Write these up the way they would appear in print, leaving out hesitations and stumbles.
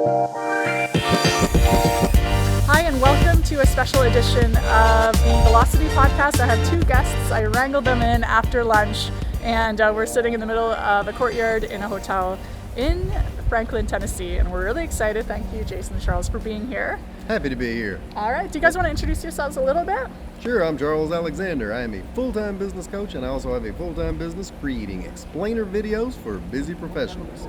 Hi, and welcome to a special edition of the Velocity Podcast. I have two guests. I wrangled them in after lunch, and we're sitting in the middle of a courtyard in a hotel in Franklin, Tennessee, and we're really excited. Thank you, Jason and Charles, for being here. Happy to be here. All right. Do you guys want to introduce yourselves a little bit? Sure, I'm Charles Alexander. I am a full-time business coach, and I also have a full-time business creating explainer videos for busy professionals.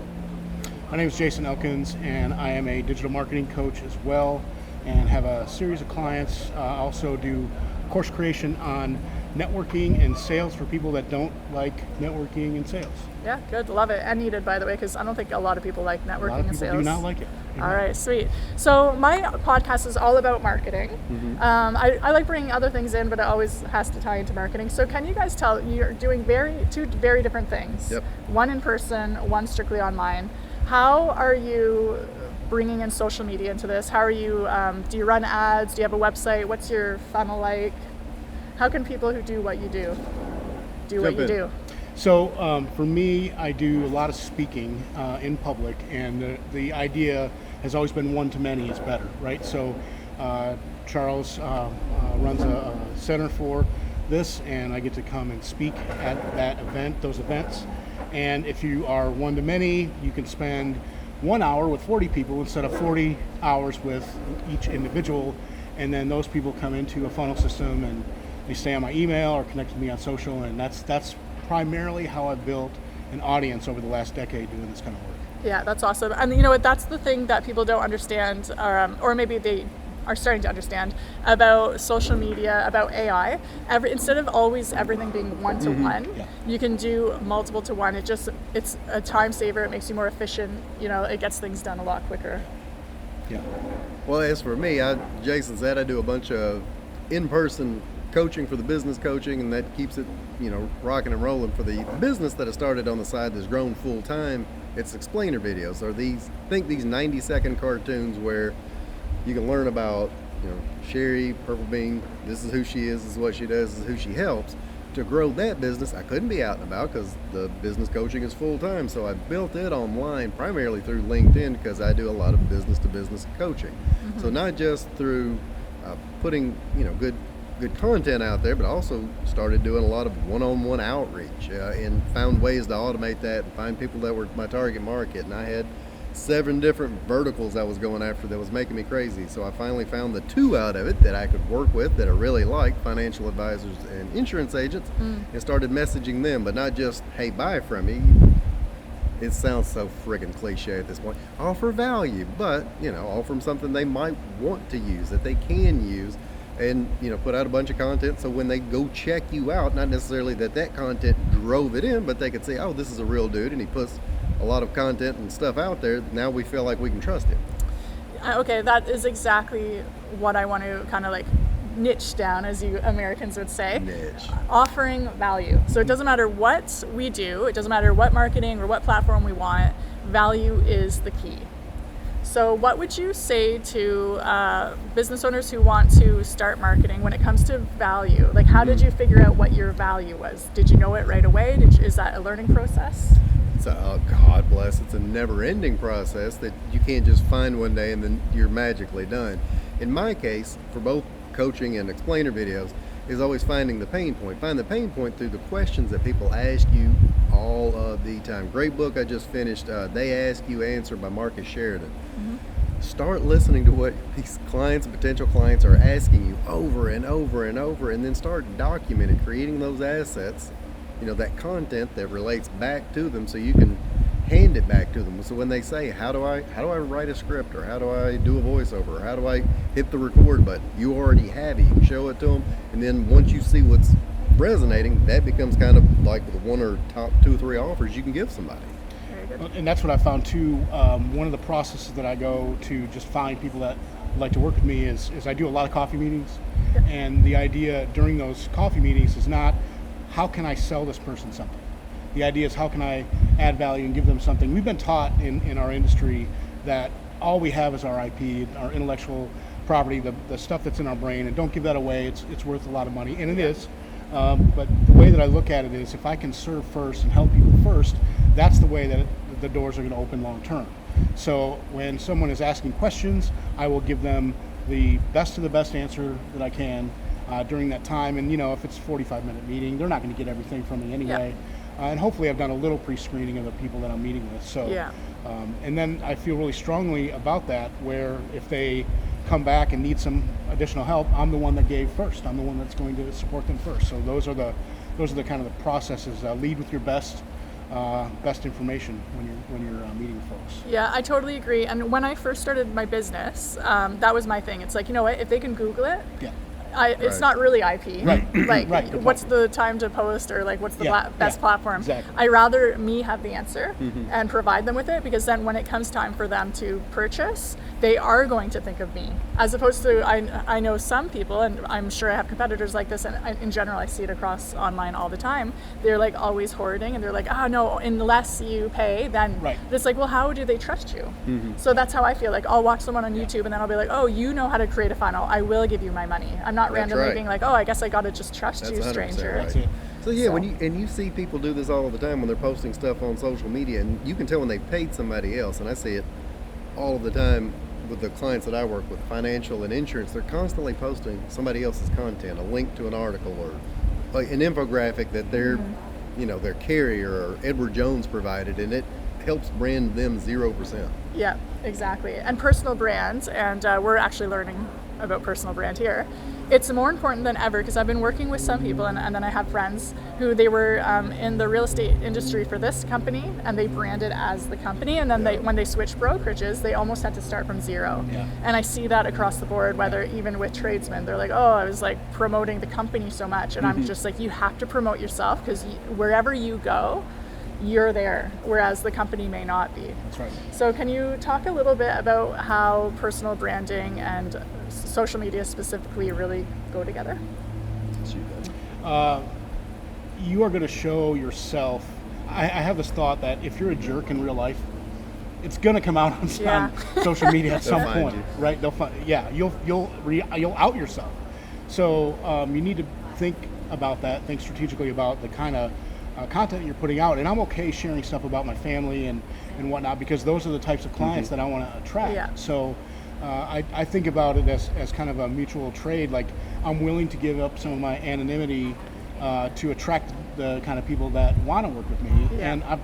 My name is Jason Elkins, and I am a digital marketing coach as well, and have a series of clients. I also do course creation on networking and sales for people that don't like networking and sales. Yeah, good. Love it. And needed, by the way, because I don't think a lot of people like networking A lot of and people sales. do not like it. All right, sweet. So my podcast is all about marketing. Mm-hmm. I like bringing other things in, but it always has to tie into marketing. So can you guys tell, you're doing two very different things. Yep. One in person, one strictly online. How are you bringing in social media into this? How are you, do you run ads? Do you have a website? What's your funnel like? How can people who do what you do what you do? So for me, I do a lot of speaking in public, and the idea has always been one-to-many is better, right? So Charles runs a center for this, and I get to come and speak at those events. And if you are one-to-many, you can spend 1 hour with 40 people instead of 40 hours with each individual, and then those people come into a funnel system and they stay on my email or connect with me on social, and that's primarily how I've built an audience over the last decade doing this kind of work. Yeah, that's awesome. And you know what, that's the thing that people don't understand, or maybe they are starting to understand about social media, about AI. Instead of always everything being one-to-one, you can do multiple-to-one. It's a time saver. It makes you more efficient. You know, it gets things done a lot quicker. Yeah. Well, as for me, Jason said I do a bunch of in-person coaching for the business coaching, and that keeps it, rocking and rolling. For the business that I started on the side that's grown full-time, it's explainer videos, or these 90-second cartoons where you can learn about, Sherry, Purple Bean, this is who she is, this is what she does, this is who she helps. To grow that business, I couldn't be out and about because the business coaching is full-time, so I built it online primarily through LinkedIn because I do a lot of business-to-business coaching. Mm-hmm. So not just through putting, good content out there, but also started doing a lot of one-on-one outreach and found ways to automate that and find people that were my target market. And I had 7 different verticals I was going after that was making me crazy. So I finally found the 2 out of it that I could work with that I really liked, financial advisors and insurance agents, and started messaging them, but not just, hey, buy from me. It sounds so friggin' cliche at this point. Offer value, but, offer them something they might want to use, that they can use, and put out a bunch of content so when they go check you out, not necessarily that content drove it in, but they could say, oh, this is a real dude and he puts a lot of content and stuff out there. Now we feel like we can trust him. Okay, that is exactly what I want to kind of like niche down, as you Americans would say. Niche. Offering value. So it doesn't matter what we do, it doesn't matter what marketing or what platform we want, value is the key. So what would you say to business owners who want to start marketing when it comes to value? Like, how did you figure out what your value was? Did you know it right away? Is that a learning process? God bless, it's a never-ending process that you can't just find one day and then you're magically done. In my case, for both coaching and explainer videos, is always finding the pain point. Find the pain point through the questions that people ask you all of the time. Great book I just finished, They Ask You Answer by Marcus Sheridan. Mm-hmm. Start listening to what these clients, potential clients, are asking you over and over and over, and then start documenting, creating those assets, that content that relates back to them so you can hand it back to them. So when they say, how do I write a script, or how do I do a voiceover, or how do I hit the record button, you already have it. You can show it to them, and then once you see what's resonating, that becomes kind of like the one or top 2 or 3 offers you can give somebody. Very good. And that's what I found too. One of the processes that I go to just find people that would like to work with me is I do a lot of coffee meetings, and the idea during those coffee meetings is not how can I sell this person something. The idea is how can I add value and give them something. We've been taught in our industry that all we have is our IP, our intellectual property, the stuff that's in our brain, and don't give that away. It's worth a lot of money, and it is. But the way that I look at it is if I can serve first and help people first, that's the way that the doors are going to open long term. So when someone is asking questions, I will give them the best of the best answer that I can during that time. And if it's a 45-minute meeting, they're not going to get everything from me anyway. And hopefully I've done a little pre-screening of the people that I'm meeting with. So, and then I feel really strongly about that, where if they come back and need some additional help, I'm the one that gave first. I'm the one that's going to support them first. So those are the kind of the processes. Lead with your best information when you're meeting folks. Yeah, I totally agree. And when I first started my business, that was my thing. It's like, what, if they can Google it, it's not really IP. Right. Like, Right. what's the time to post, or like, what's the best platform? Exactly. I rather me have the answer and provide them with it, because then when it comes time for them to purchase, they are going to think of me, as opposed to I know some people, and I'm sure I have competitors like this, and in general I see it across online all the time. They're like always hoarding, and they're like, oh no, unless you pay, then it's like, well, how do they trust you? So that's how I feel. Like, I'll watch someone on YouTube, and then I'll be like, oh, you know how to create a funnel, I will give you my money. I'm not randomly being like, oh, I guess I gotta just trust you, stranger. Right. So when you see people do this all the time when they're posting stuff on social media, and you can tell when they've paid somebody else, and I see it all of the time with the clients that I work with, financial and insurance, they're constantly posting somebody else's content, a link to an article, or like an infographic that their their carrier or Edward Jones provided, and it helps brand them 0%. Yeah, exactly. And personal brands, and we're actually learning about personal brand here. It's more important than ever, because I've been working with some people, and then I have friends who they were in the real estate industry for this company, and they branded as the company, and then when they switched brokerages, they almost had to start from zero. And I see that across the board, whether even with tradesmen, they're like, oh, I was like promoting the company so much, and I'm just like, you have to promote yourself, because wherever you go, you're there, whereas the company may not be. That's right. So can you talk a little bit about how personal branding and social media specifically really go together? You are going to show yourself. I have this thought that if you're a jerk in real life, it's going to come out on social media at some point, right? They'll find, you'll out yourself. So you need to think about that. Think strategically about the kind of content you're putting out. And I'm okay sharing stuff about my family and whatnot, because those are the types of clients that I want to attract. So I think about it as kind of a mutual trade. Like, I'm willing to give up some of my anonymity to attract the kind of people that want to work with me. And I've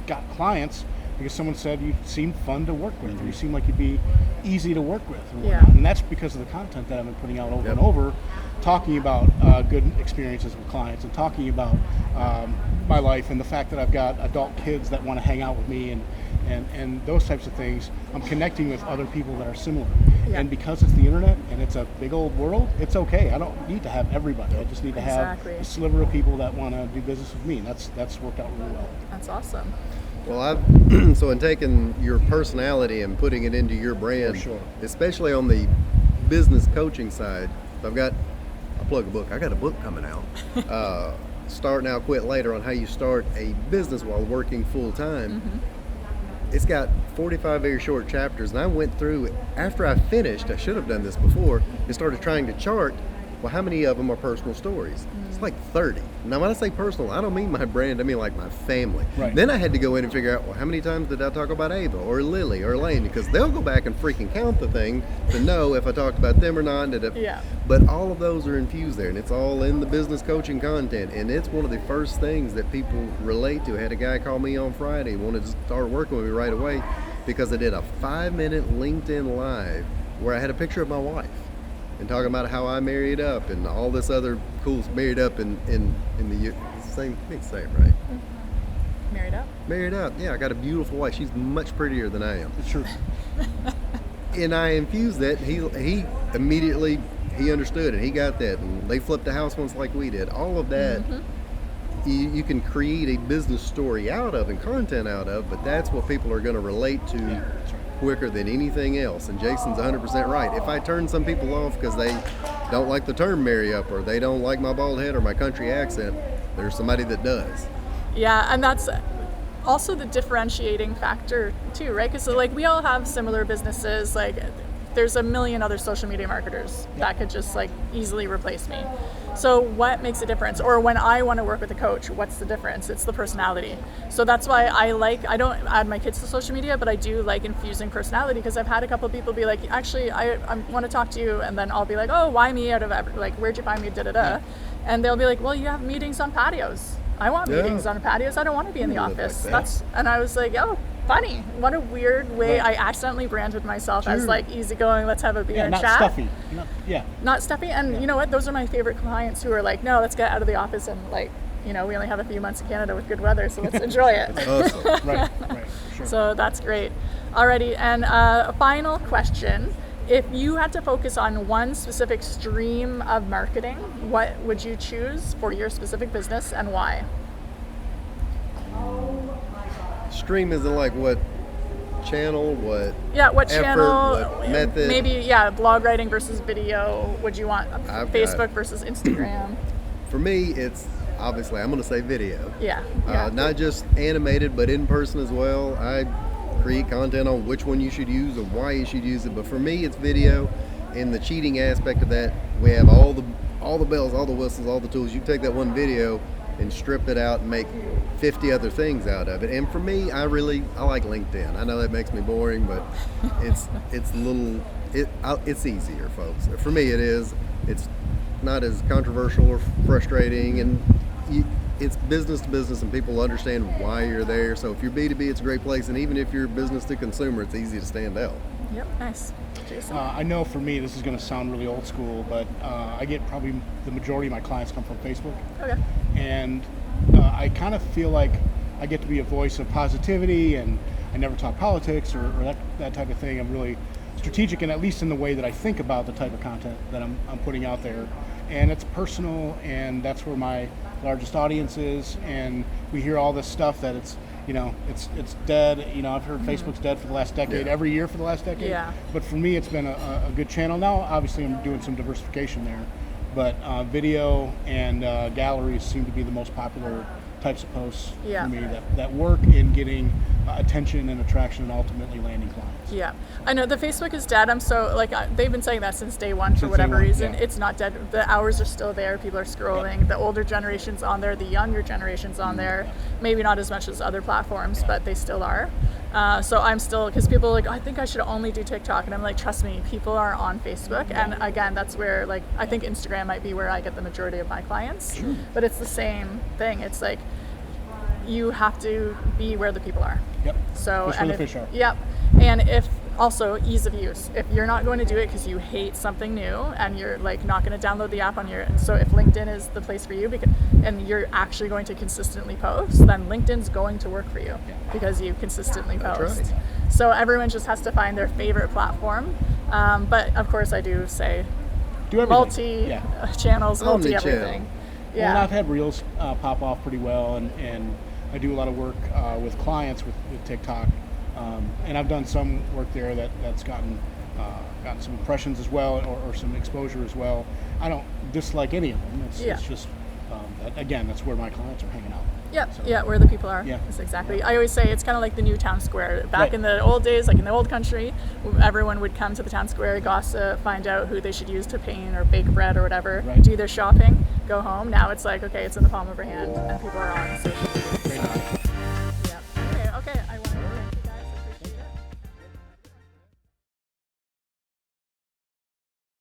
got clients because someone said you seem fun to work with, or you seem like you'd be easy to work with. And that's because of the content that I've been putting out over and over, talking about good experiences with clients, and talking about my life, and the fact that I've got adult kids that want to hang out with me, and those types of things. I'm connecting with other people that are similar. And because it's the internet and it's a big old world, it's okay. I don't need to have everybody. I just need to have a sliver of people that want to do business with me, and that's worked out really well. That's awesome. Well, so in taking your personality and putting it into your brand, especially on the business coaching side, I'll plug a book. I got a book coming out. Start Now, Quit Later, on how you start a business while working full time. It's got 45 very short chapters, and I went through, after I finished, I should have done this before, and started trying to chart, well, how many of them are personal stories? It's like 30. Now, when I say personal, I don't mean my brand, I mean like my family. Then I had to go in and figure out, well, how many times did I talk about Ava or Lily or Lane? Because they'll go back and freaking count the thing to know if I talked about them or not. But all of those are infused there, and it's all in the business coaching content. And it's one of the first things that people relate to. I had a guy call me on Friday, wanted to start working with me right away, because I did a 5-minute LinkedIn Live where I had a picture of my wife, and talking about how I married up and all this other cool married up in the same, I think same, right? Married up? Married up, yeah. I got a beautiful wife. She's much prettier than I am. It's true. And I infused that. He immediately, he understood it. He got that. And they flipped a house once like we did. All of that, you can create a business story out of and content out of, but that's what people are going to relate to quicker than anything else. And Jason's 100% right. If I turn some people off because they don't like the term marry up, or they don't like my bald head or my country accent, there's somebody that does. Yeah, and that's also the differentiating factor too, right? Because like, we all have similar businesses. Like, there's a million other social media marketers that could just like easily replace me. So what makes a difference? Or when I want to work with a coach, what's the difference? It's the personality. So that's why I don't add my kids to social media, but I do like infusing personality, because I've had a couple of people be like, actually, I want to talk to you. And then I'll be like, oh, why me out of like, where'd you find me? Da-da-da. And they'll be like, well, you have meetings on patios. I want meetings on patios. I don't want to be in the office. Like that. And I was like, oh, funny. What a weird way. I accidentally branded myself as like easygoing, let's have a beer and not chat. Stuffy. Not stuffy. And you know what? Those are my favorite clients who are like, no, let's get out of the office and like, we only have a few months in Canada with good weather, so let's enjoy it. Awesome. Right, sure. So that's great. Alrighty, and a final question. If you had to focus on one specific stream of marketing, what would you choose for your specific business and why? Stream isn't like what channel, what What effort, channel, what method. maybe blog writing versus video. Would you want Facebook versus Instagram? For me, it's obviously, I'm going to say video. Yeah. Not just animated, but in person as well. I create content on which one you should use and why you should use it. But for me, it's video. And the cheating aspect of that, we have all the bells, all the whistles, all the tools. You take that one video and strip it out and make 50 other things out of it. And for me, I like LinkedIn. I know that makes me boring, but it's easier, folks. For me, it is. It's not as controversial or frustrating, and it's business to business, and people understand why you're there. So if you're B2B, it's a great place, and even if you're business to consumer, it's easy to stand out. Yep, nice. Jason? I know for me, this is going to sound really old school, but I get probably the majority of my clients come from Facebook. Okay. And I kind of feel like I get to be a voice of positivity, and I never talk politics or that type of thing. I'm really strategic, and at least in the way that I think about the type of content that I'm putting out there. And it's personal, and that's where my largest audience is. And we hear all this stuff that it's dead. I've heard Facebook's dead for the last decade, every year for the last decade. Yeah. But for me, it's been a good channel. Now, obviously, I'm doing some diversification there. But video and galleries seem to be the most popular types of posts for me that work in getting attention and attraction and ultimately landing clients. Yeah, I know the Facebook is dead. I'm so they've been saying that since day one for whatever reason. It's not dead. The hours are still there. People are scrolling. The older generation's on there. The younger generation's on there. Maybe not as much as other platforms, but they still are. So I'm still, because people are like, I think I should only do TikTok, and I'm like, trust me, people are on Facebook, and again, that's where I think Instagram might be where I get the majority of my clients. Sure. But it's the same thing. It's like you have to be where the people are. Yep. So Fish where the fish are. Yep. And if also ease of use. If you're not going to do it because you hate something new and you're not going to download the app on so if LinkedIn is the place for you and you're actually going to consistently post, then LinkedIn's going to work for you because you consistently post. That's right. So everyone just has to find their favorite platform. But of course I do say do multi-channels, multi-everything. Yeah. Well, and I've had Reels pop off pretty well, and I do a lot of work with clients with TikTok. And I've done some work there that's gotten some impressions as well, or some exposure as well. I don't dislike any of them. It's just, again, that's where my clients are hanging out. Yeah, where the people are. Yeah. That's exactly. I always say it's kind of like the new town square. Back in the old days, in the old country, everyone would come to the town square, gossip, find out who they should use to paint or bake bread or whatever, do their shopping, go home. Now it's okay, it's in the palm of your hand, and people are on social media.